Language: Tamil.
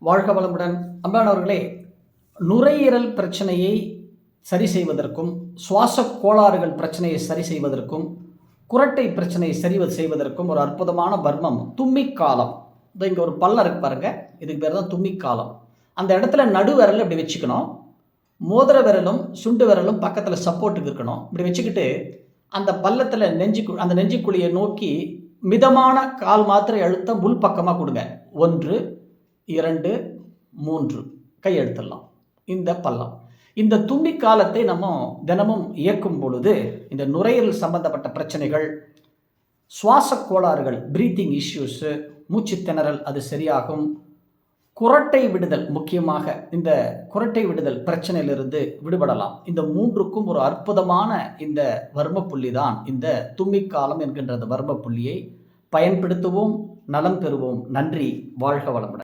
வாழ்க வளமுடன். அன்பானவர்களே, நுரையீரல் பிரச்சனையை சரி செய்வதற்கும், சுவாச கோளாறுகள் பிரச்சனையை சரி செய்வதற்கும், குரட்டை பிரச்சனையை சரி செய்வதற்கும் ஒரு அற்புதமான பர்மம் தும்மிக்காலம். இங்கே ஒரு பள்ளம் இருக்கு பாருங்க, இதுக்கு பேர் தான் தும்மிக்காலம். அந்த இடத்துல நடு விரல் இப்படி வச்சுக்கணும், மோதிர விரலும் சுண்டு விரலும் பக்கத்தில் சப்போர்ட்டுக்கு இருக்கணும். இப்படி வச்சுக்கிட்டு அந்த பள்ளத்தில் அந்த நெஞ்சுக்குழியை நோக்கி மிதமான கால் மாத்திரை அழுத்தம் உள் பக்கமாக கொடுங்க. 1, 2, 3 கையெழுத்திடலாம். இந்த பள்ளம், இந்த தும்பி காலத்தை நம்ம தினமும் இயக்கும் பொழுது இந்த நுரையீரல் சம்பந்தப்பட்ட பிரச்சனைகள், சுவாச கோளாறுகள், பிரீத்திங் இஷ்யூஸு, மூச்சு திணறல் அது சரியாகும். குரட்டை விடுதல், முக்கியமாக இந்த குரட்டை விடுதல் பிரச்சனையிலிருந்து விடுபடலாம். இந்த மூன்றுக்கும் ஒரு அற்புதமான இந்த வர்ம புள்ளி தான் இந்த தும்மிக்காலம் என்கின்ற வர்ம புள்ளியை பயன்படுத்துவோம், நலம் பெறுவோம். நன்றி. வாழ்க வளமுடன்.